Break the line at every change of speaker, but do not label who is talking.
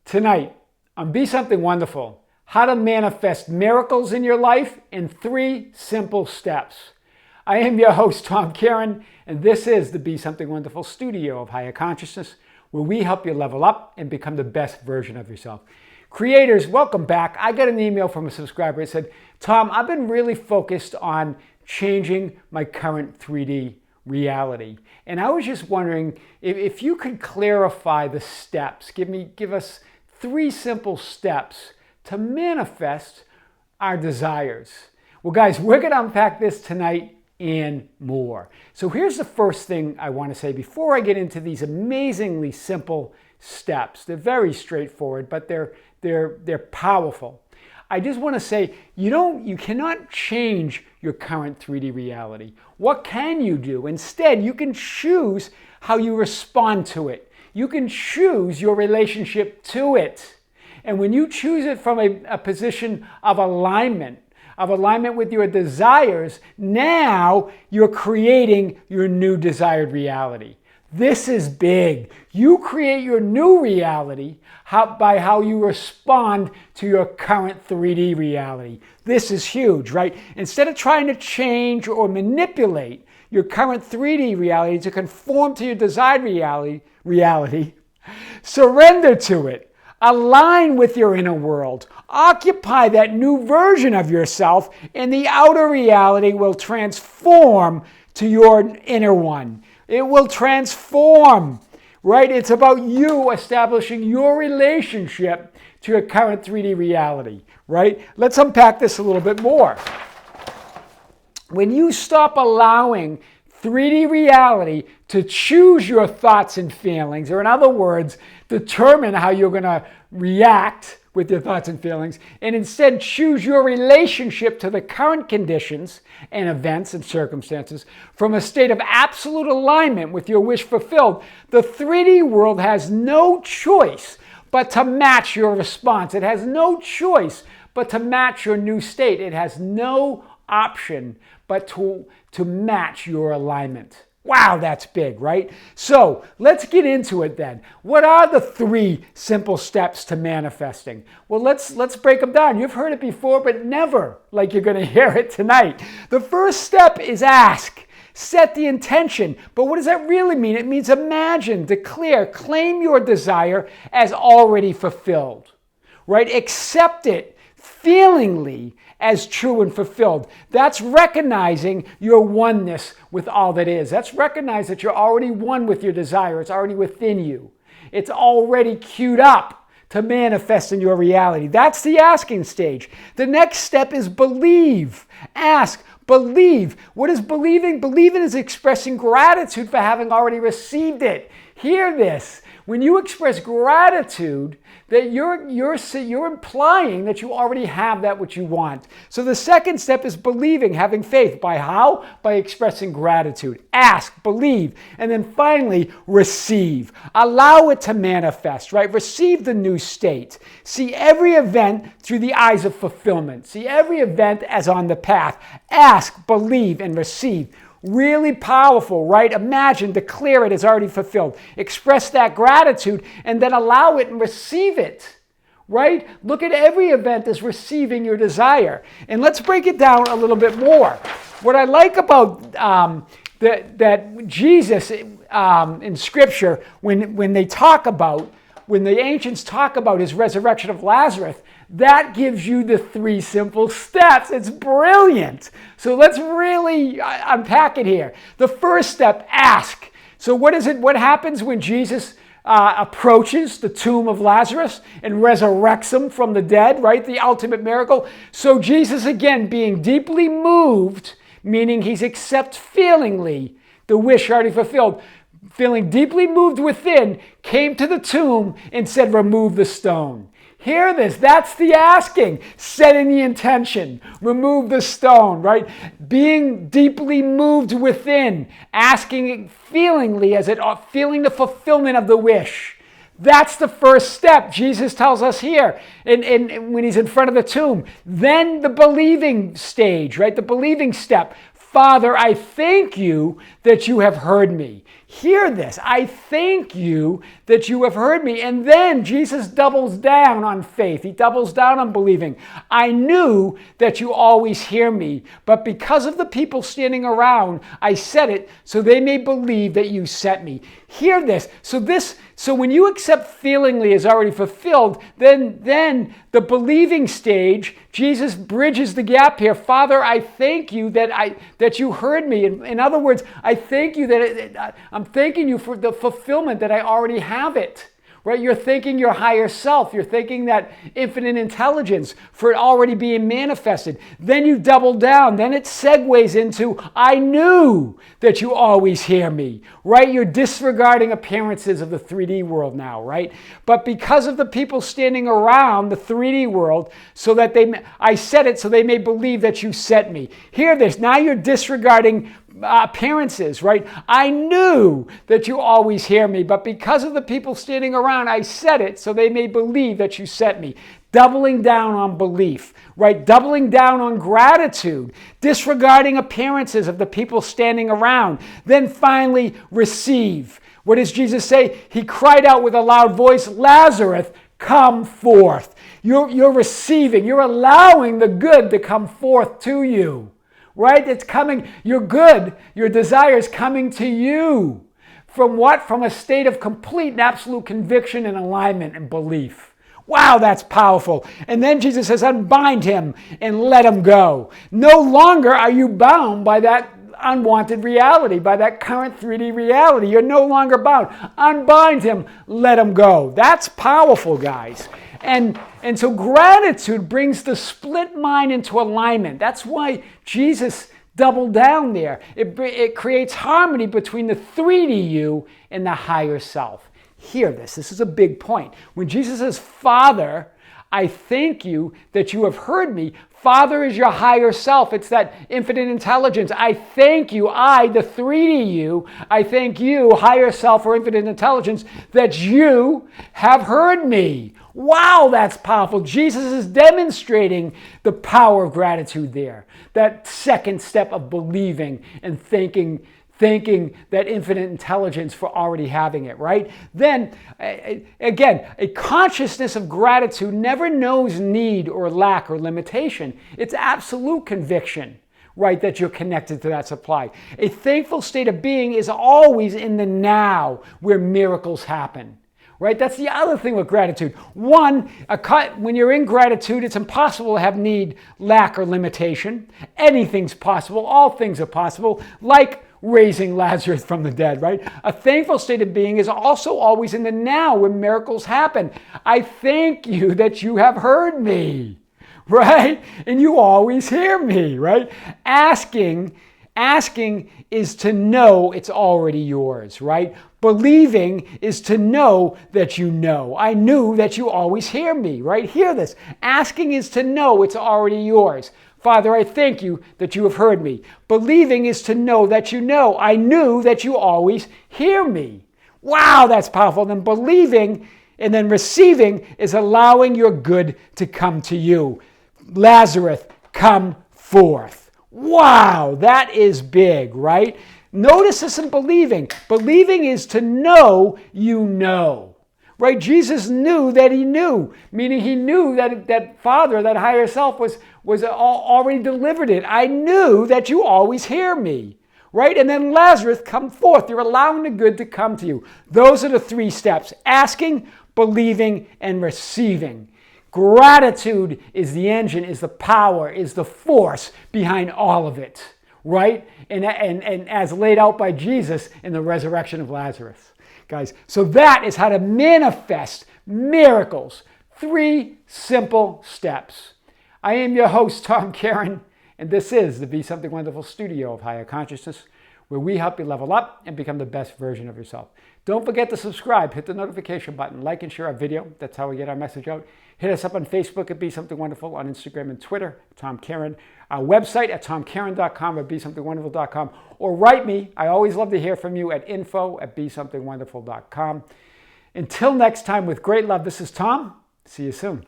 Tonight, on Be Something Wonderful, how to manifest miracles in your life in 3 simple steps. I am your host, Tom Karen, and this is the Be Something Wonderful studio of higher consciousness, where we help you level up and become the best version of yourself. Creators, welcome back. I got an email from a subscriber that said, Tom, I've been really focused on changing my current 3D reality. And I was just wondering if you could clarify the steps, give us 3 simple steps to manifest our desires. Well, guys, we're going to unpack this tonight and more. So here's the first thing I want to say before I get into these amazingly simple steps. They're very straightforward, but they're powerful. I just want to say, you cannot change your current 3D reality. What can you do? Instead, you can choose how you respond to it. You can choose your relationship to it. And when you choose it from a position of alignment with your desires, now you're creating your new desired reality. This is big. You create your new reality by how you respond to your current 3D reality. This is huge, right? Instead of trying to change or manipulate your current 3D reality to conform to your desired reality, surrender to it. Align with your inner world. Occupy that new version of yourself, and the outer reality will transform to your inner one. It will transform, right? It's about you establishing your relationship to your current 3D reality, right? Let's unpack this a little bit more. When you stop allowing 3D reality to choose your thoughts and feelings, or in other words, determine how you're going to react with your thoughts and feelings, and instead choose your relationship to the current conditions and events and circumstances from a state of absolute alignment with your wish fulfilled, the 3D world has no choice but to match your response. It has no choice but to match your new state. It has no option but to match your alignment. Wow, that's big, right? So let's get into it then. What are the 3 simple steps to manifesting? Well, let's break them down. You've heard it before, but never like you're going to hear it tonight. The first step is ask. Set the intention. But what does that really mean? It means imagine, declare, claim your desire as already fulfilled, right? Accept it feelingly as true and fulfilled. That's recognizing your oneness with all that is. That's recognize that you're already one with your desire. It's already within you. It's already queued up to manifest in your reality. That's the asking stage. The next step is believe. Ask, believe. What is believing? Believing is expressing gratitude for having already received it. Hear this. When you express gratitude, that you're implying that you already have that which you want. So the second step is believing, having faith. By how? By expressing gratitude. Ask, believe, and then finally, receive. Allow it to manifest, right? Receive the new state. See every event through the eyes of fulfillment. See every event as on the path. Ask, believe, and receive. Really powerful, right? Imagine, declare it as already fulfilled. Express that gratitude and then allow it and receive it, right? Look at every event as receiving your desire. And let's break it down a little bit more. What I like about that Jesus in Scripture, when the ancients talk about his resurrection of Lazarus, that gives you the 3 simple steps. It's brilliant. So let's really unpack it here. The first step, ask. So what is it? What happens when Jesus approaches the tomb of Lazarus and resurrects him from the dead, right? The ultimate miracle. So Jesus, again, being deeply moved, meaning he's feelingly the wish already fulfilled, feeling deeply moved within, came to the tomb and said, remove the stone. Hear this. That's the asking. Setting the intention. Remove the stone, right? Being deeply moved within. Asking feelingly feeling the fulfillment of the wish. That's the first step. Jesus tells us here and when he's in front of the tomb. Then the believing stage, right? The believing step. Father, I thank you that you have heard me. Hear this. I thank you that you have heard me. And then Jesus doubles down on faith. He doubles down on believing. I knew that you always hear me, but because of the people standing around, I said it so they may believe that you sent me. Hear this. So when you accept feelingly as already fulfilled, then the believing stage, Jesus bridges the gap here. Father, I thank you that you heard me. In other words, I thank you I'm thanking you for the fulfillment that I already have it. Right? You're thanking your higher self. You're thanking that infinite intelligence for it already being manifested. Then you double down. Then it segues into, I knew that you always hear me. Right? You're disregarding appearances of the 3D world now, right? But because of the people standing around the 3D world, I said it so they may believe that you sent me. Hear this. Now you're disregarding appearances, right? I knew that you always hear me, but because of the people standing around, I said it so they may believe that you sent me. Doubling down on belief, right? Doubling down on gratitude, disregarding appearances of the people standing around. Then finally, receive. What does Jesus say? He cried out with a loud voice, Lazarus, come forth. You're receiving, you're allowing the good to come forth to you. Right? It's coming. Your good, your desire is coming to you. From what? From a state of complete and absolute conviction and alignment and belief. Wow, that's powerful. And then Jesus says, unbind him and let him go. No longer are you bound by that unwanted reality, by that current 3D reality. You're no longer bound. Unbind him, let him go. That's powerful, guys. And so gratitude brings the split mind into alignment. That's why Jesus doubled down there. It creates harmony between the 3D you and the higher self. Hear this. This is a big point. When Jesus says, Father, I thank you that you have heard me. Father is your higher self. It's that infinite intelligence. I thank you, the 3D you, I thank you, higher self or infinite intelligence, that you have heard me. Wow, that's powerful. Jesus is demonstrating the power of gratitude there. That second step of believing and thanking that infinite intelligence for already having it, right? Then, again, a consciousness of gratitude never knows need or lack or limitation. It's absolute conviction, right, that you're connected to that supply. A thankful state of being is always in the now where miracles happen. Right? That's the other thing with gratitude. One, when you're in gratitude, it's impossible to have need, lack, or limitation. Anything's possible. All things are possible, like raising Lazarus from the dead, right? A thankful state of being is also always in the now where miracles happen. I thank you that you have heard me, right? And you always hear me, right? Asking is to know it's already yours, right? Believing is to know that you know. I knew that you always hear me, right? Hear this. Asking is to know it's already yours. Father, I thank you that you have heard me. Believing is to know that you know. I knew that you always hear me. Wow, that's powerful. Then believing and then receiving is allowing your good to come to you. Lazarus, come forth. Wow, that is big, right? Notice this in believing. Believing is to know you know. Right? Jesus knew that he knew, meaning he knew that Father, that higher self was already delivered it. I knew that you always hear me. Right? And then Lazarus, come forth. You're allowing the good to come to you. Those are the 3 steps. Asking, believing, and receiving. Gratitude is the engine, is the power, is the force behind all of it. Right? And as laid out by Jesus in the resurrection of Lazarus. Guys, so that is how to manifest miracles. 3 simple steps. I am your host, Tom Karen, and this is the Be Something Wonderful studio of higher consciousness, where we help you level up and become the best version of yourself. Don't forget to subscribe, hit the notification button, like and share our video. That's how we get our message out. Hit us up on Facebook at Be Something Wonderful, on Instagram and Twitter, Tom Karen. Our website at tomkaren.com or besomethingwonderful.com. Or write me. I always love to hear from you at info@besomethingwonderful.com. Until next time, with great love, this is Tom. See you soon.